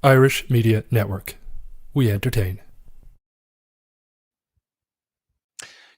Irish Media Network. We entertain.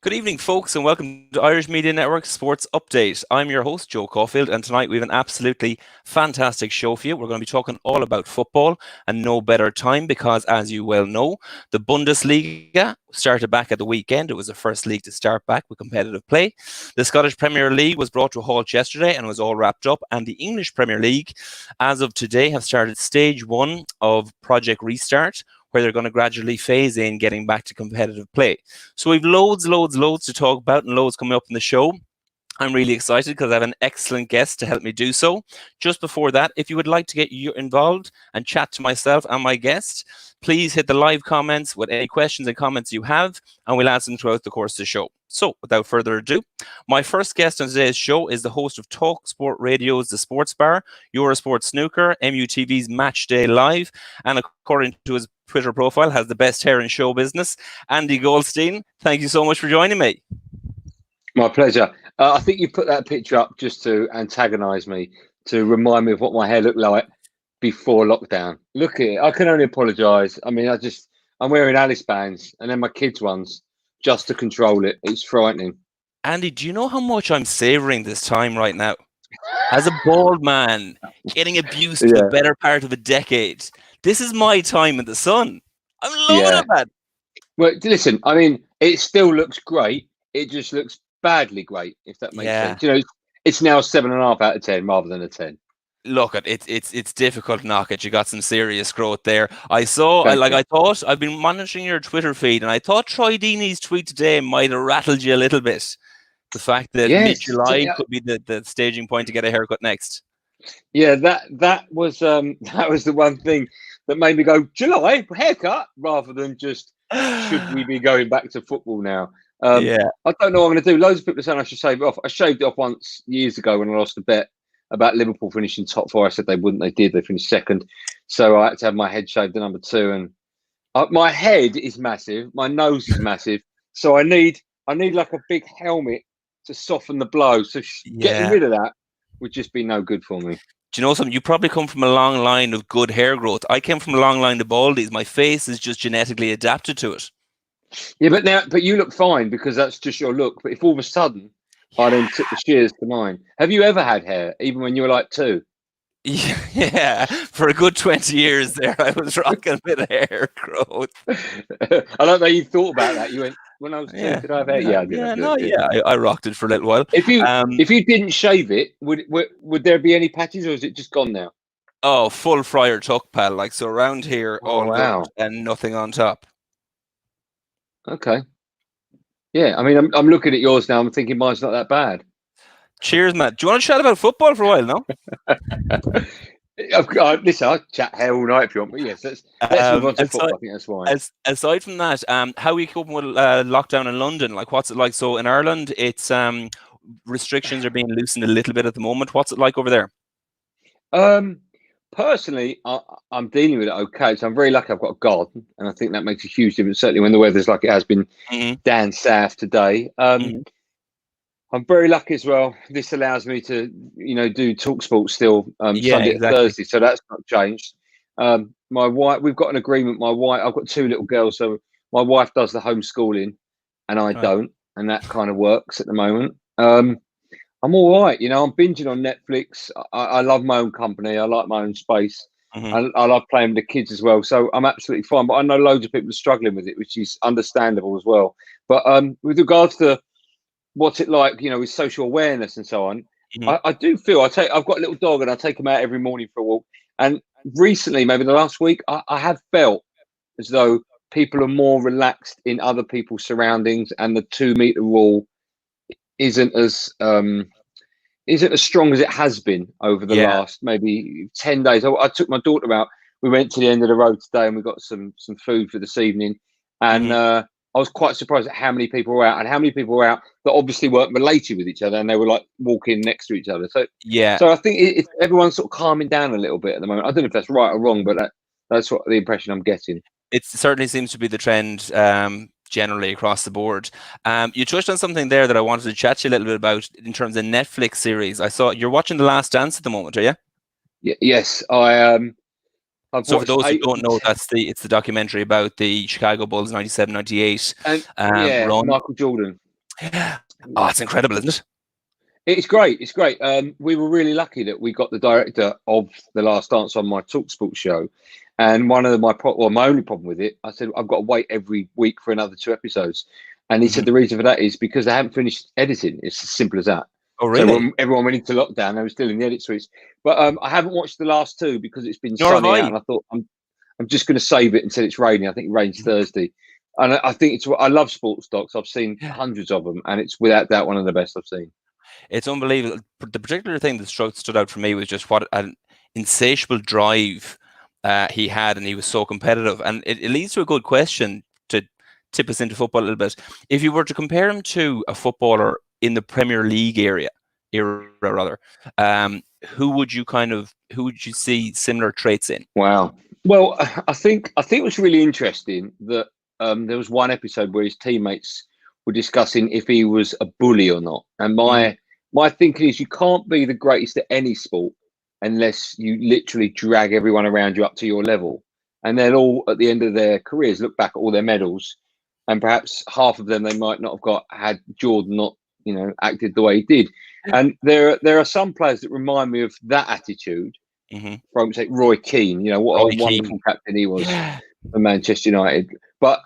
Good evening, folks, and welcome to Irish Media Network Sports Update. I'm your host, Joe Caulfield, and tonight we have an absolutely fantastic show for you. We're going to be talking all about football, and no better time because, as you well know, the Bundesliga started back at the weekend. It was the first league to start back with competitive play. The Scottish Premier League was brought to a halt yesterday and was all wrapped up, and the English Premier League, as of today, have started stage one of Project Restart, where they're going to gradually phase in getting back to competitive play. So we've loads to talk about and loads coming up in the show. I'm really excited because I have an excellent guest to help me do so. Just before that, if you would like to get involved and chat to myself and my guest, please hit the live comments with any questions and comments you have, and we'll answer them throughout the course of the show. So, without further ado, my first guest on today's show is the host of talkSPORT Radio's The Sports Bar, Eurosport Snooker, MUTV's Match Day Live, and according to his Twitter profile, has the best hair in show business, Andy Goldstein. Thank you so much for joining me. My pleasure. I think you put that picture up just to antagonise me, to remind me of what my hair looked like before lockdown. Look at it. I can only apologise. I mean, I'm wearing Alice bands and then my kids' ones just to control it. It's frightening. Andy, do you know how much I'm savouring this time right now? As a bald man, getting abused for the better part of a decade. This is my time in the sun. I'm loving it, man. Well, listen, I mean, it still looks great. It just looks badly great, if that makes sense. You know, it's now 7.5 out of 10 rather than a 10. Look, it's difficult to knock it. You got some serious growth there. I thought I've been monitoring your Twitter feed, and I thought Troy Deeney's tweet today might have rattled you a little bit. The fact that mid-July could be the staging point to get a haircut next. Yeah, that was the one thing that made me go, July haircut, rather than just should we be going back to football now? I don't know what I'm going to do. Loads of people are saying I should shave it off. I shaved it off once years ago when I lost a bet about Liverpool finishing top four. I said they wouldn't. They did. They finished second. So I had to have my head shaved to number 2. And my head is massive. My nose is massive. So I need like a big helmet to soften the blow. So getting rid of that would just be no good for me. Do you know something? You probably come from a long line of good hair growth. I came from a long line of baldies. My face is just genetically adapted to it. Yeah, but you look fine because that's just your look. But if all of a sudden I then took the shears to mine. Have you ever had hair, even when you were like 2? Yeah, for a good 20 years there, I was rocking a bit of hair growth. I like that you thought about that. You went, when I was 2, did I have hair? Yeah, I did. I rocked it for a little while. If you didn't shave it, would there be any patches, or is it just gone now? Oh, full Friar Tuck, pal. Like, so around here, good and nothing on top. Okay. Yeah, I mean, I'm looking at yours now. I'm thinking mine's not that bad. Cheers, Matt. Do you want to chat about football for a while, no? Listen, I'll chat hair all night if you want. But yes, let's move on to football. I think that's fine. Aside from that, how are you coping with lockdown in London? Like, what's it like? So in Ireland, it's restrictions are being loosened a little bit at the moment. What's it like over there? Personally, I'm dealing with it okay. So I'm very lucky I've got a garden, and I think that makes a huge difference, certainly when the weather's like it has been down south today. I'm very lucky as well. This allows me to, do talkSPORT still Sunday to Thursday, so that's not changed. My wife, we've got an agreement. I've got 2 little girls, so my wife does the homeschooling, and I don't, and that kind of works at the moment. I'm all right. I'm binging on Netflix. I love my own company. I like my own space. I love playing with the kids as well. So I'm absolutely fine. But I know loads of people are struggling with it, which is understandable as well. But with regards to what's it like, with social awareness and so on, I do feel I've got a little dog and I take him out every morning for a walk. And recently, maybe the last week, I have felt as though people are more relaxed in other people's surroundings, and the 2-meter rule isn't as strong as it has been over the last maybe 10 days. I took my daughter out. We went to the end of the road today and we got some food for this evening. And I was quite surprised at how many people were out, and how many people were out that obviously weren't related with each other, and they were like walking next to each other. So so I think everyone's sort of calming down a little bit at the moment. I don't know if that's right or wrong, but that's what the impression I'm getting. It certainly seems to be the trend. Generally across the board. You touched on something there that I wanted to chat to you a little bit about in terms of Netflix series. I saw you're watching The Last Dance at the moment, are you? Yes, I I've So for watched those who 8 don't know, it's the documentary about the Chicago Bulls 97-98 and run. Michael Jordan. Oh, it's incredible, isn't it? It's great. It's great. We were really lucky that we got the director of The Last Dance on my talkSPORT show. And one of my only problem with it, I said, I've got to wait every week for another 2 episodes. And he said the reason for that is because they haven't finished editing. It's as simple as that. Oh, really? So when everyone went into lockdown, they were still in the edit suites. But I haven't watched the last 2 because it's been Nor have sunny I. out. And I thought I'm just going to save it until it's raining. I think it rains Thursday. And I think I love sports docs. I've seen hundreds of them, and it's without doubt one of the best I've seen. It's unbelievable. The particular thing that stood out for me was just what an insatiable drive he had, and he was so competitive. And it leads to a good question to tip us into football a little bit. If you were to compare him to a footballer in the Premier League era, who would you see similar traits in? Wow. Well, I think it was really interesting that there was one episode where his teammates were discussing if he was a bully or not. And my thinking is you can't be the greatest at any sport unless you literally drag everyone around you up to your level. And they'll all, at the end of their careers, look back at all their medals, and perhaps half of them they might not have got had Jordan not, acted the way he did. And there are some players that remind me of that attitude. From say Roy Keane, what a wonderful captain he was for Manchester United. But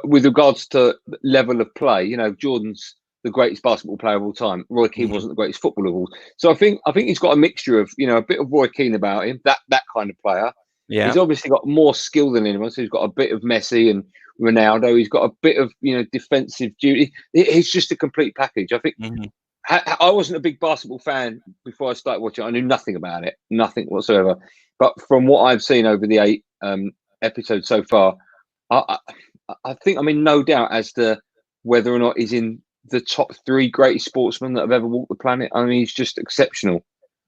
with regards to level of play, Jordan's the greatest basketball player of all time. Roy Keane wasn't the greatest footballer of all. So I think he's got a mixture of a bit of Roy Keane about him. That kind of player. Yeah. He's obviously got more skill than anyone. So he's got a bit of Messi and Ronaldo. He's got a bit of defensive duty. He's just a complete package. I think. I wasn't a big basketball fan before I started watching. I knew nothing about it, nothing whatsoever. But from what I've seen over the 8 episodes so far, I think I'm in no doubt as to whether or not he's in the top 3 greatest sportsmen that have ever walked the planet. I mean, he's just exceptional.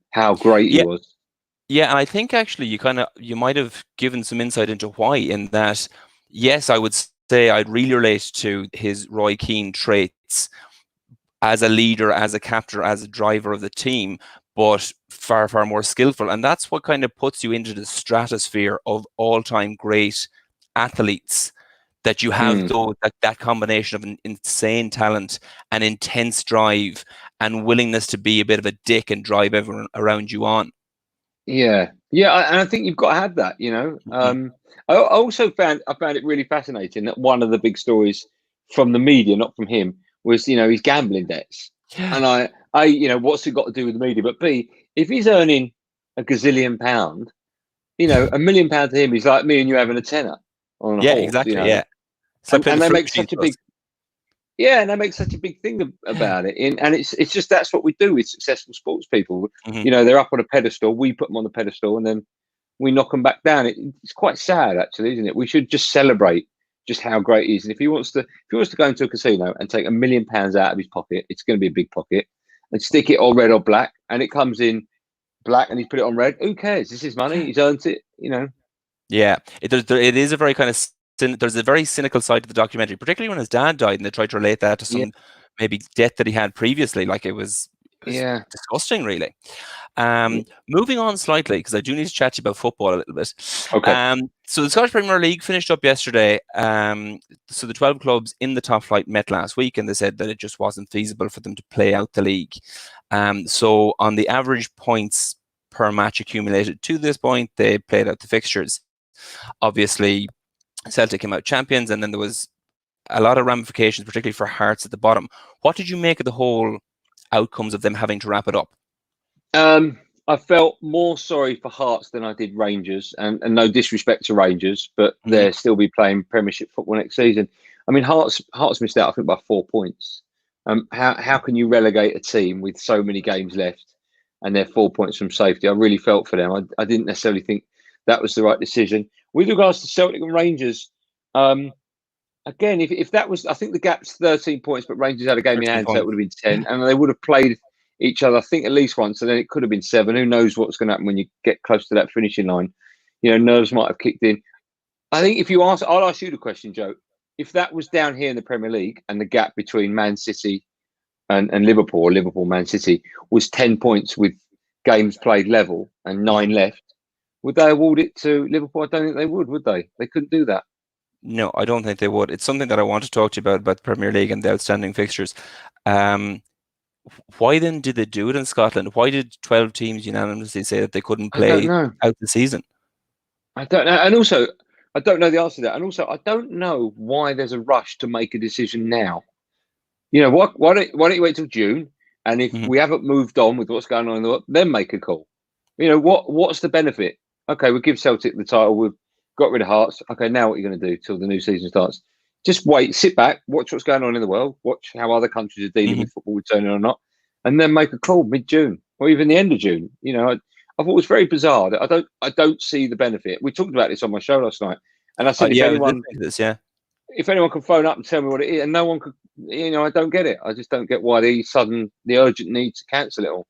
How great he was. Yeah, and I think actually you might have given some insight into why. In that, yes, I would say I'd really relate to his Roy Keane traits as a leader, as a captor, as a driver of the team, but far, far more skillful. And that's what kind of puts you into the stratosphere of all-time great athletes, that you have that combination of an insane talent and intense drive and willingness to be a bit of a dick and drive everyone around you on. Yeah. And I think you've got to have that, I also found it really fascinating that one of the big stories from the media, not from him, was his gambling debts. And I what's it got to do with the media? But B, if he's earning a gazillion £1, £1 million to him is like me and you having a tenner on a horse. Exactly. Yeah. So and they make such a big and they make such a big thing about it. And it's just that's what we do with successful sports people. They're up on a pedestal, we put them on the pedestal, and then we knock them back down. It's quite sad, actually, isn't it? We should just celebrate just how great he is. And if he wants to go into a casino and take £1 million out of his pocket, it's going to be a big pocket, and stick it all red or black, and it comes in black, and he's put it on red. Who cares? This is money. He's earned it. Yeah, it is a very kind of there's a very cynical side to the documentary, particularly when his dad died, and they tried to relate that to some maybe debt that he had previously. Like it was disgusting, really. Moving on slightly, because I do need to chat to you about football a little bit. Okay. So the Scottish Premier League finished up yesterday. So the 12 clubs in the top flight met last week, and they said that it just wasn't feasible for them to play out the league. So on the average points per match accumulated to this point, they played out the fixtures. Obviously, Celtic came out champions, and then there was a lot of ramifications, particularly for Hearts at the bottom. What did you make of the whole outcomes of them having to wrap it up? I felt more sorry for Hearts than I did Rangers, and no disrespect to Rangers, but they'll still be playing Premiership football next season. I mean, Hearts missed out, I think, by 4 points. How can you relegate a team with so many games left and they're 4 points from safety? I really felt for them. I didn't necessarily think that was the right decision. With regards to Celtic and Rangers, again, if that was, I think the gap's 13 points, but Rangers had a game in hand, so it would have been 10, and they would have played each other, I think, at least once, and then it could have been 7. Who knows what's going to happen when you get close to that finishing line? Nerves might have kicked in. I think I'll ask you the question, Joe. If that was down here in the Premier League and the gap between Man City and Liverpool, or Liverpool, Man City, was 10 points with games played level and 9 left, Would they award it to Liverpool? I don't think they would they? They couldn't do that. No, I don't think they would. It's something that I want to talk to you about the Premier League and the outstanding fixtures. Why then did they do it in Scotland? Why did 12 teams unanimously say that they couldn't play out the season? I don't know. And also, I don't know the answer to that. And also, I don't know why there's a rush to make a decision now. You know, why don't you wait till June? And if we haven't moved on with what's going on in the world, then make a call. You know, what's the benefit? Okay, we'll give Celtic the title. We've got rid of Hearts. Okay, now what are you going to do till the new season starts? Just wait, sit back, watch what's going on in the world, watch how other countries are dealing with football returning or not, and then make a call mid-June or even the end of June. You know, I thought it was very bizarre. I don't see the benefit. We talked about this on my show last night, and I said if anyone can phone up and tell me what it is, and no one could, you know, I don't get it. I just don't get why the urgent need to cancel it all.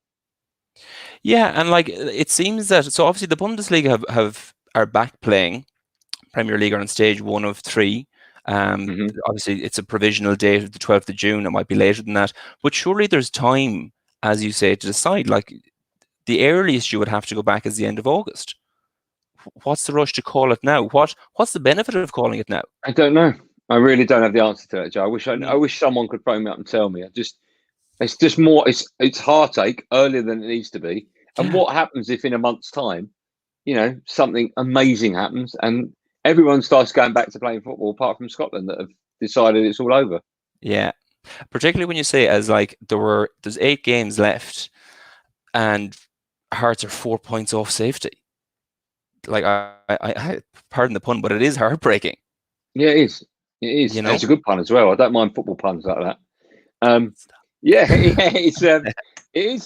Yeah, and like it seems that so obviously the Bundesliga are back playing. Premier League are on stage 1 of 3. Obviously, it's a provisional date of the 12th of June. It might be later than that, but surely there's time, as you say, to decide. Like the earliest you would have to go back is the end of August. What's the rush to call it now? What's the benefit of calling it now? I don't know. I really don't have the answer to that, Joe. I wish someone could phone me up and tell me. It's just more. It's heartache earlier than it needs to be. And what happens if in a month's time, you know, something amazing happens and everyone starts going back to playing football, apart from Scotland that have decided it's all over. Yeah, particularly when you say as like there's 8 games left, and Hearts are 4 points off safety. Like I pardon the pun, but it is heartbreaking. Yeah, it is. It is. You know? It's a good pun as well. I don't mind football puns like that. It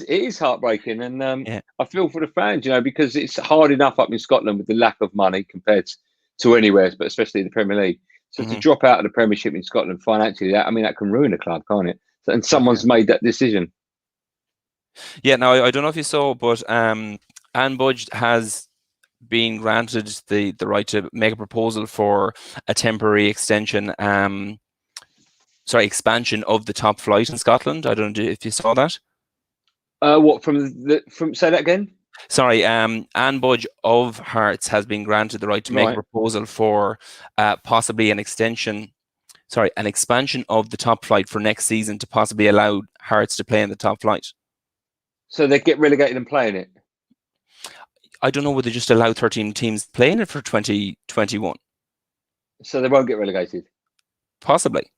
is heartbreaking, and I feel for the fans, you know, because it's hard enough up in Scotland with the lack of money compared to anywhere, but especially the Premier League. So to drop out of the Premiership in Scotland financially, that can ruin a club, can't it? So, and someone's made that decision. Yeah. Now I don't know if you saw, but Anne Budge has been granted the right to make a proposal for a temporary expansion of the top flight in Scotland. I don't know if you saw that. What from say that again? Sorry, Anne Budge of Hearts has been granted the right to make a proposal for possibly an expansion of the top flight for next season to possibly allow Hearts to play in the top flight. So they get relegated and play in it? I don't know whether they just allow 13 teams playing it for 2021. So they won't get relegated? Possibly.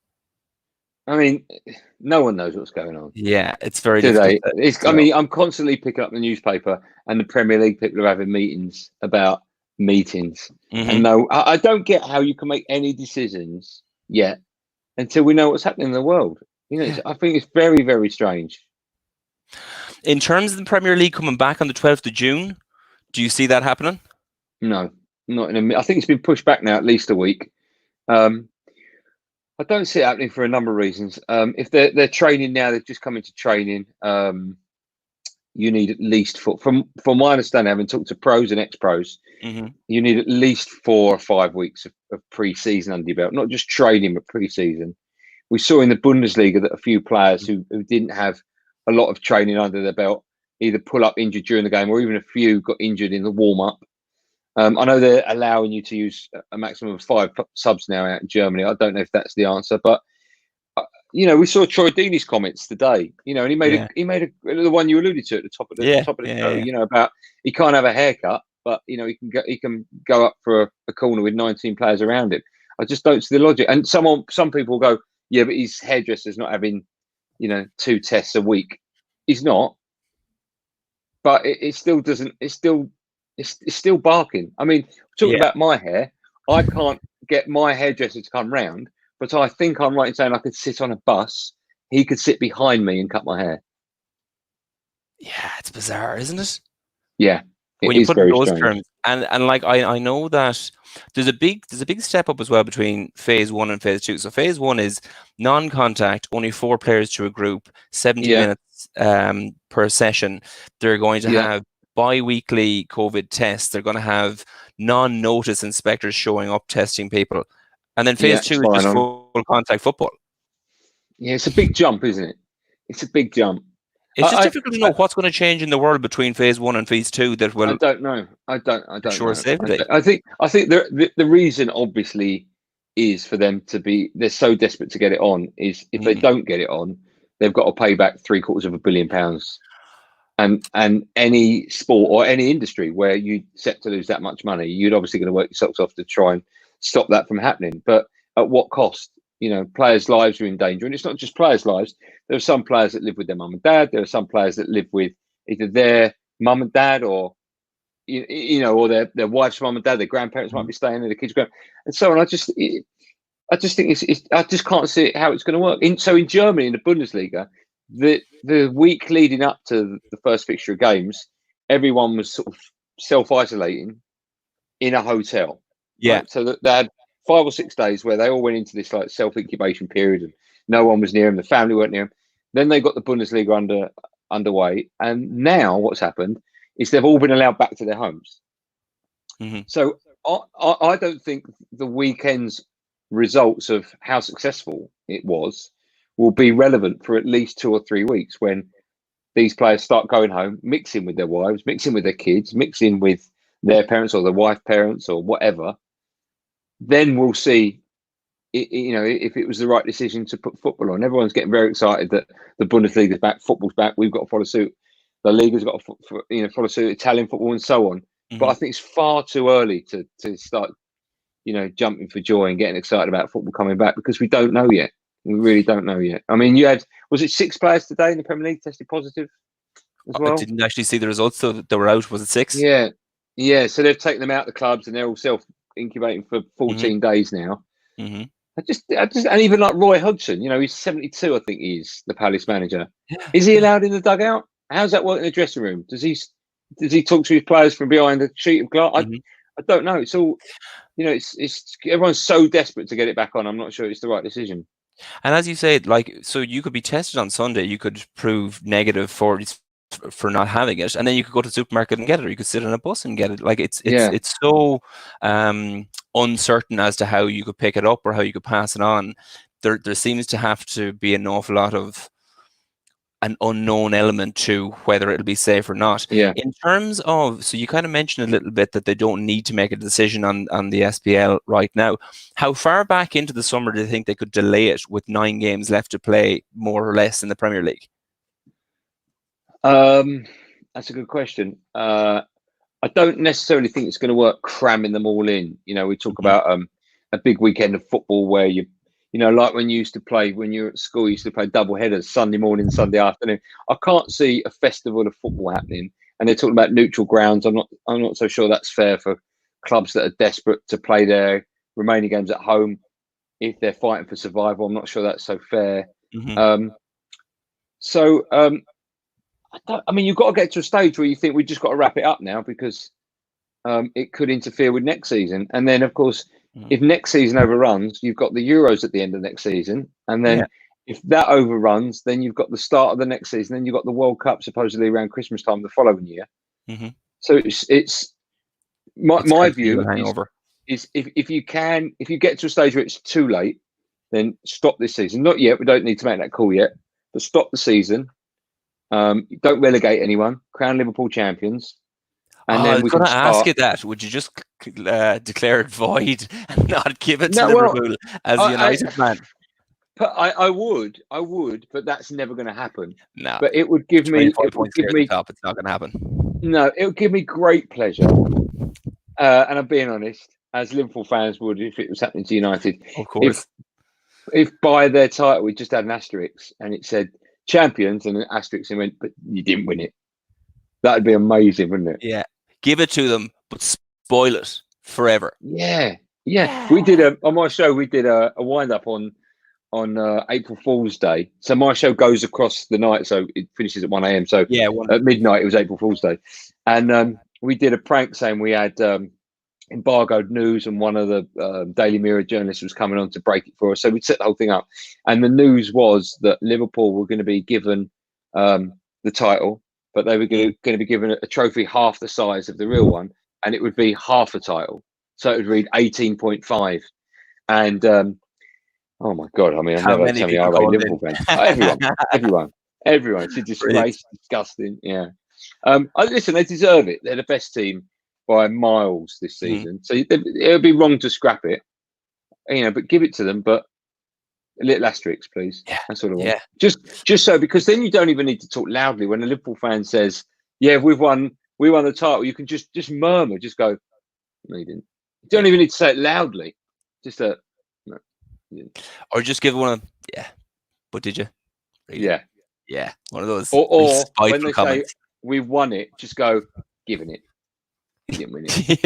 I mean, no one knows what's going on. Yeah, it's very difficult. I mean, I'm constantly picking up the newspaper and the Premier League people are having meetings about meetings. And no, I don't get how you can make any decisions yet until we know what's happening in the world. You know, I think it's very, very strange. In terms of the Premier League coming back on the 12th of June, do you see that happening? No, not in a minute. I think it's been pushed back now at least a week. I don't see it happening for a number of reasons. If they're training now, they've just come into training. You need at least from my understanding, having talked to pros and ex-pros, you need at least 4 or 5 weeks of pre-season under your belt, not just training, but pre-season. We saw in the Bundesliga that a few players who didn't have a lot of training under their belt either pull up injured during the game, or even a few got injured in the warm-up. I know they're allowing you to use a maximum of 5 subs now out in Germany. I don't know if that's the answer, but you know, we saw Troy Deeney's comments today. You know, and he made the one you alluded to at the top of the show. You know, about he can't have a haircut, but you know he can go up for a corner with 19 players around him. I just don't see the logic. And some people go, yeah, but his hairdresser's not having, you know, 2 tests a week. He's not, but it still doesn't. It's still barking. I mean, talking about my hair, I can't get my hairdresser to come round, but I think I'm right in saying I could sit on a bus. He could sit behind me and cut my hair. Yeah, it's bizarre, isn't it? Yeah, when you put it in those terms, and like I know that there's a big step up as well between phase 1 and phase 2. So phase 1 is non-contact, only 4 players to a group, 70 minutes per session. They're going to have bi-weekly COVID tests. They're going to have non-notice inspectors showing up testing people, and then phase 2 is just full contact football. Yeah, it's a big jump, isn't it? It's a big jump. It's just difficult to know what's going to change in the world between phase 1 and phase 2 that will. I don't know. I don't ensure know. safety. I think the reason obviously is for them to be. They're so desperate to get it on. Is if they don't get it on, they've got to pay back £750 million. And any sport or any industry where you set to lose that much money, you'd obviously going to work your socks off to try and stop that from happening. But at what cost? You know, players' lives are in danger, and it's not just players' lives. There are some players that live with their mum and dad. There are some players that live with either their mum and dad, or or their wife's mum and dad. Their grandparents might be staying there, the kids' and so on. I just think I just can't see how it's going to work. So in Germany, in the Bundesliga, the week leading up to the first fixture of games, everyone was sort of self-isolating in a hotel. Yeah. Right? So that they had 5 or 6 days where they all went into this like self-incubation period, and no one was near them. The family weren't near them. Then they got the Bundesliga underway, and now what's happened is they've all been allowed back to their homes. So I don't think the weekend's results of how successful it was will be relevant for at least 2 or 3 weeks, when these players start going home, mixing with their wives, mixing with their kids, mixing with their parents or their wife parents or whatever. Then we'll see, if it was the right decision to put football on. Everyone's getting very excited that the Bundesliga's back, football's back. We've got to follow suit. La Liga's got to follow suit, Italian football and so on. But I think it's far too early to start, jumping for joy and getting excited about football coming back, because we don't know yet. We really don't know yet. I mean, was it 6 players today in the Premier League tested positive as well? I didn't actually see the results, so they were out. Was it 6? Yeah. So they've taken them out of the clubs, and they're all self-incubating for 14 days now. I just, and even like Roy Hodgson, he's 72, I think he is, the Palace manager. Is he allowed in the dugout? How's that work in the dressing room? Does he talk to his players from behind a sheet of glass? I don't know. It's all, it's everyone's so desperate to get it back on. I'm not sure it's the right decision. And as you say, so you could be tested on Sunday, you could prove negative for not having it, and then you could go to the supermarket and get it, or you could sit on a bus and get it. Like it's so uncertain as to how you could pick it up or how you could pass it on. There seems to have to be an awful lot of an unknown element to whether it'll be safe or not. Yeah. In terms of, so you kind of mentioned a little bit that they don't need to make a decision on the SPL right now. How far back into the summer do you think they could delay it with 9 games left to play, more or less, in the Premier League? That's a good question. I don't necessarily think it's going to work cramming them all in. We talk about a big weekend of football where like when you used to play, when you were at school, you used to play double headers, Sunday morning, Sunday afternoon. I can't see a festival of football happening. And they're talking about neutral grounds. I'm not so sure that's fair for clubs that are desperate to play their remaining games at home if they're fighting for survival. I'm not sure that's so fair. You've got to get to a stage where you think we've just got to wrap it up now, because it could interfere with next season. And then, of course, if next season overruns, you've got the Euros at the end of next season. And then if that overruns, then you've got the start of the next season. Then you've got the World Cup supposedly around Christmas time the following year. So it's my view is if you get to a stage where it's too late, then stop this season. Not yet. We don't need to make that call yet. But stop the season. Don't relegate anyone. Crown Liverpool champions. And then I was going to ask you that. Would you just declare it void and not give it to Liverpool as a United fan? I would, but that's never going to happen. No. But it would give me. Top, it's not going to happen. No, it would give me great pleasure. And I'm being honest, as Liverpool fans would if it was happening to United. Of course. If by their title we just had an asterisk and it said champions and an asterisk and went, but you didn't win it. That'd be amazing, wouldn't it? Yeah. Give it to them, but spoil it forever. Yeah. We did on my show. We did a wind up on April Fool's Day. So my show goes across the night, so it finishes at 1 a.m. So at midnight it was April Fool's Day, and we did a prank saying we had embargoed news, and one of the Daily Mirror journalists was coming on to break it for us. So we set the whole thing up, and the news was that Liverpool were going to be given the title. But they were going to be given a trophy half the size of the real one, and it would be half a title. So it would read 18.5. And oh my God, I mean, I've never had so many irate Liverpool fans. Everyone. Everyone. It's a disgrace. Disgusting. Yeah. Listen, they deserve it. They're the best team by miles this season. So it would be wrong to scrap it. But give it to them. But a little asterisk, please. Yeah. That's all I want. Yeah. Just so, because then you don't even need to talk loudly. When a Liverpool fan says, "Yeah, we won the title," you can just murmur, just go, "No, you didn't." You don't even need to say it loudly. Just no, you didn't. Or just give one of them. Yeah, but did you? Really? Yeah. One of those. Or when they comments. say we won it, just go, "Giving it." You didn't win it.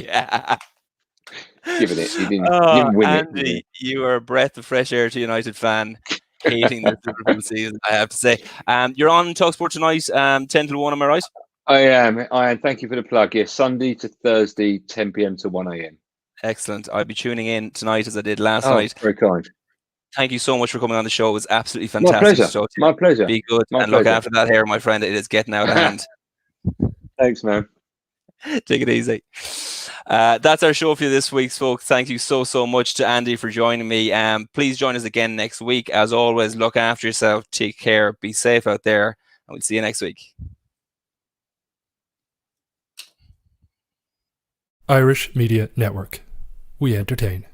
Yeah. Giving it. You didn't win Andy, it. you are a breath of fresh air to United fan. Hating this Liverpool season, I have to say. You're on talkSPORT tonight, 10 to 1, am I right? I am. Thank you for the plug. Yes, Sunday to Thursday, 10 p.m. to 1 a.m. Excellent. I'll be tuning in tonight as I did last night. Very kind. Thank you so much for coming on the show. It was absolutely fantastic. My pleasure. Be good and look after that hair, my friend. It is getting out of hand. Thanks, man. Take it easy. That's our show for you this week, folks. Thank you so much to Andy for joining me. Please join us again next week. As always, look after yourself. Take care. Be safe out there. And we'll see you next week. Irish Media Network. We entertain.